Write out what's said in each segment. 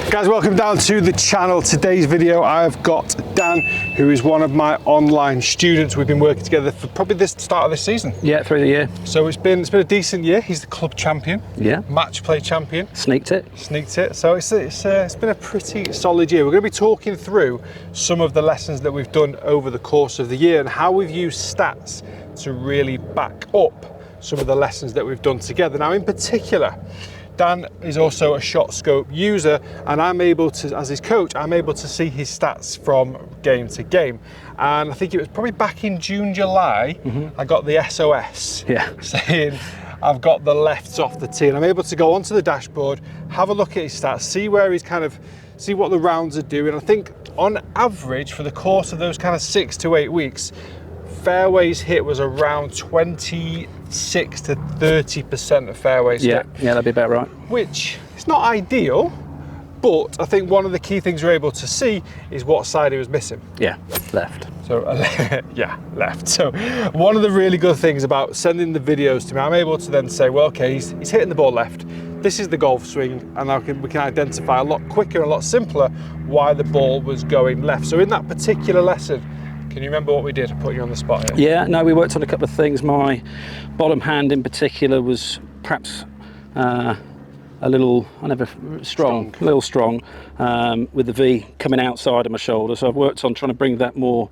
Guys, welcome down to the channel. Today's video, I've got Dan, who is one of my online students. We've been working together for probably the start of this season. Yeah, through the year. So it's been a decent year. He's the club champion. Yeah. Match play champion. Sneaked it. So it's been a pretty solid year. We're going to be talking through some of the lessons that we've done over the course of the year and how we've used stats to really back up some of the lessons that we've done together. Now, in particular, Dan is also a ShotScope user, and I'm able to, as his coach, I'm able to see his stats from game to game. And I think it was probably back in June, July, I got the SOS saying I've got the lefts off the tee. And I'm able to go onto the dashboard, have a look at his stats, see where he's see what the rounds are doing. I think on average for the course of those kind of 6 to 8 weeks, fairways hit was around 26 to 30% of fairways hit. Yeah, that'd be about right. Which is not ideal, but I think one of the key things we're able to see is what side he was missing. Yeah, left. So, yeah, left. So one of the really good things about sending the videos to me, I'm able to then say, well, okay, he's hitting the ball left. This is the golf swing, and we can identify a lot quicker, a lot simpler why the ball was going left. So in that particular lesson, can you remember what we did? I put you on the spot here. Yeah, no, we worked on a couple of things. My bottom hand in particular was perhaps a little, a little strong, with the V coming outside of my shoulder. So I've worked on trying to bring that more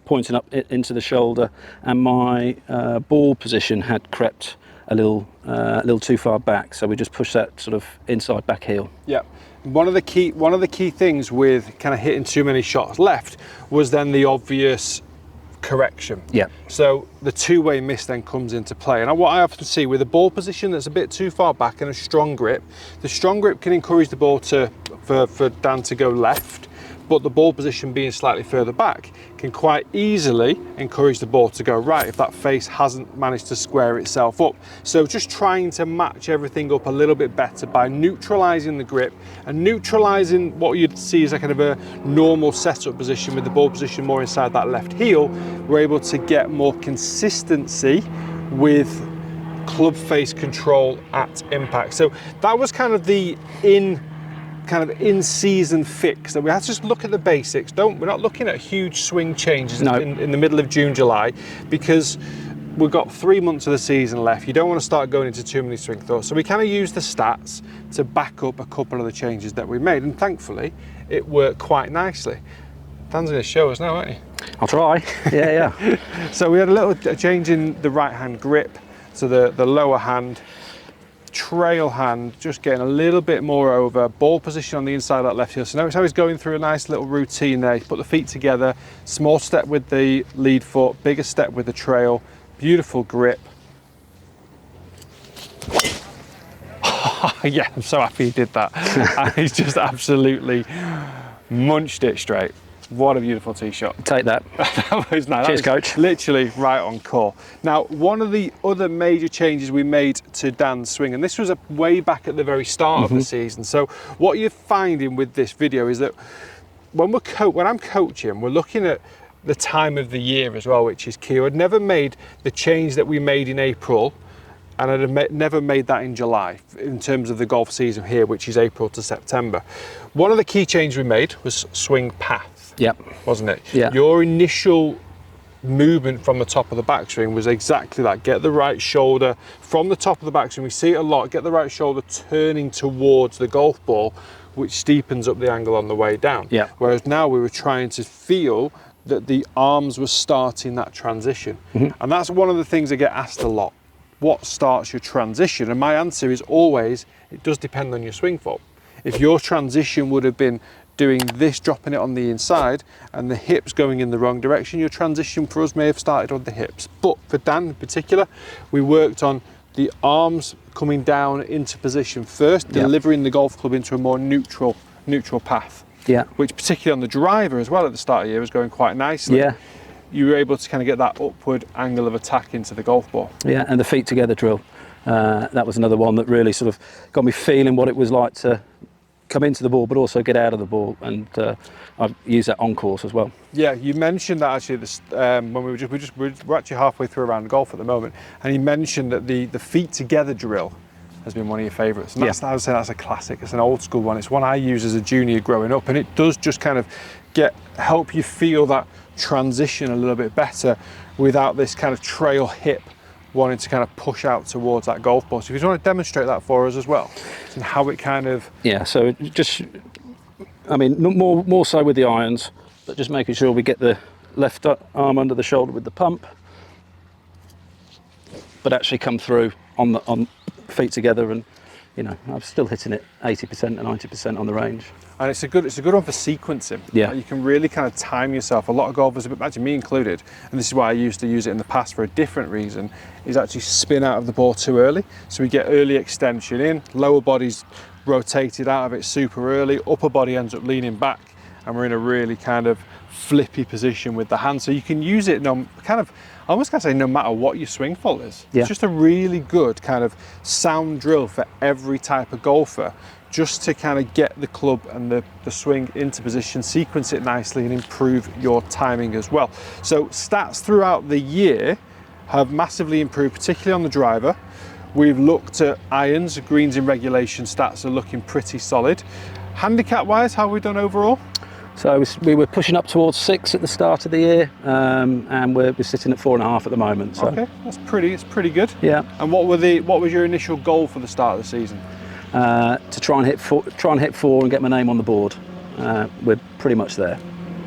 pointing up into the shoulder, and my ball position had crept a little too far back. So we just pushed that sort of inside back heel. Yeah. One of the key things with kind of hitting too many shots left was then the obvious correction. Yeah. So the two-way miss then comes into play. And what I often see with a ball position that's a bit too far back and a strong grip, the strong grip can encourage the ball for Dan to go left, but the ball position being slightly further back can quite easily encourage the ball to go right if that face hasn't managed to square itself up. So just trying to match everything up a little bit better by neutralizing the grip and neutralizing what you'd see as a kind of a normal setup position with the ball position more inside that left heel, we're able to get more consistency with club face control at impact. So that was kind of the in-season fix, that we had to just look at the basics. We're not looking at huge swing changes in the middle of June, July, because we've got 3 months of the season left. You don't want to start going into too many swing thoughts. So we kind of use the stats to back up a couple of the changes that we made, and thankfully, it worked quite nicely. Dan's going to show us now, aren't you? I'll try. Yeah. So we had a little change in the right hand grip, so the lower hand, trail hand just getting a little bit more over, ball position on the inside of that left heel. So notice how he's going through a nice little routine there. He's put the feet together, small step with the lead foot, bigger step with the trail, beautiful grip. Yeah, I'm so happy he did that. And he's just absolutely munched it straight. What a beautiful tee shot. Take that. That was nice. Cheers, coach. Literally right on call. Now, one of the other major changes we made to Dan's swing, and this was way back at the very start of the season. So what you're finding with this video is that when I'm coaching, we're looking at the time of the year as well, which is key. I'd never made the change that we made in April, and I'd have never made that in July in terms of the golf season here, which is April to September. One of the key changes we made was swing path. Yep. Wasn't it? Yeah. Your initial movement from the top of the backswing was exactly that. Get the right shoulder from the top of the backswing. We see it a lot. Get the right shoulder turning towards the golf ball, which steepens up the angle on the way down. Yeah. Whereas now we were trying to feel that the arms were starting that transition. And that's one of the things I get asked a lot. What starts your transition? And my answer is always, it does depend on your swing fault. If your transition would have been doing this, dropping it on the inside, and the hips going in the wrong direction, your transition for us may have started on the hips. But for Dan in particular, we worked on the arms coming down into position first, delivering the golf club into a more neutral path. Yeah. Which particularly on the driver as well at the start of the year was going quite nicely. Yeah. You were able to kind of get that upward angle of attack into the golf ball. Yeah, and the feet together drill. That was another one that really sort of got me feeling what it was like to come into the ball but also get out of the ball, and I've used that on course as well. Yeah, you mentioned that actually this, when we're actually halfway through a round of golf at the moment, and you mentioned that the feet together drill has been one of your favourites. And that's, I would say that's a classic. It's an old school one. It's one I used as a junior growing up, and it does just kind of help you feel that transition a little bit better without this kind of trail hip wanting to kind of push out towards that golf ball. So if you want to demonstrate that for us as well, and how it kind of... Yeah, so just, I mean, more so with the irons, but just making sure we get the left arm under the shoulder with the pump, but actually come through on feet together, and you know, I'm still hitting it 80% and 90% on the range. And it's a good one for sequencing. Yeah. You can really kind of time yourself. A lot of golfers, actually me included, and this is why I used to use it in the past for a different reason, is actually spin out of the ball too early. So we get early extension in, lower body's rotated out of it super early, upper body ends up leaning back, and we're in a really kind of flippy position with the hand. So you can use it I almost kind of say no matter what your swing fault is. Yeah. It's just a really good kind of sound drill for every type of golfer, just to kind of get the club and the swing into position, sequence it nicely, and improve your timing as well. So stats throughout the year have massively improved, particularly on the driver. We've looked at irons, greens in regulation stats are looking pretty solid. Handicap wise, how have we done overall? So we were pushing up towards 6 at the start of the year, and we're sitting at 4.5 at the moment. So. Okay, it's pretty good. Yeah. And what was your initial goal for the start of the season? To try and hit 4 and get my name on the board. We're pretty much there.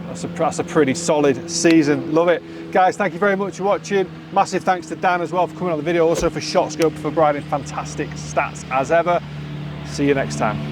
That's a pretty solid season. Love it. Guys, thank you very much for watching. Massive thanks to Dan as well for coming on the video, also for ShotScope for providing fantastic stats as ever. See you next time.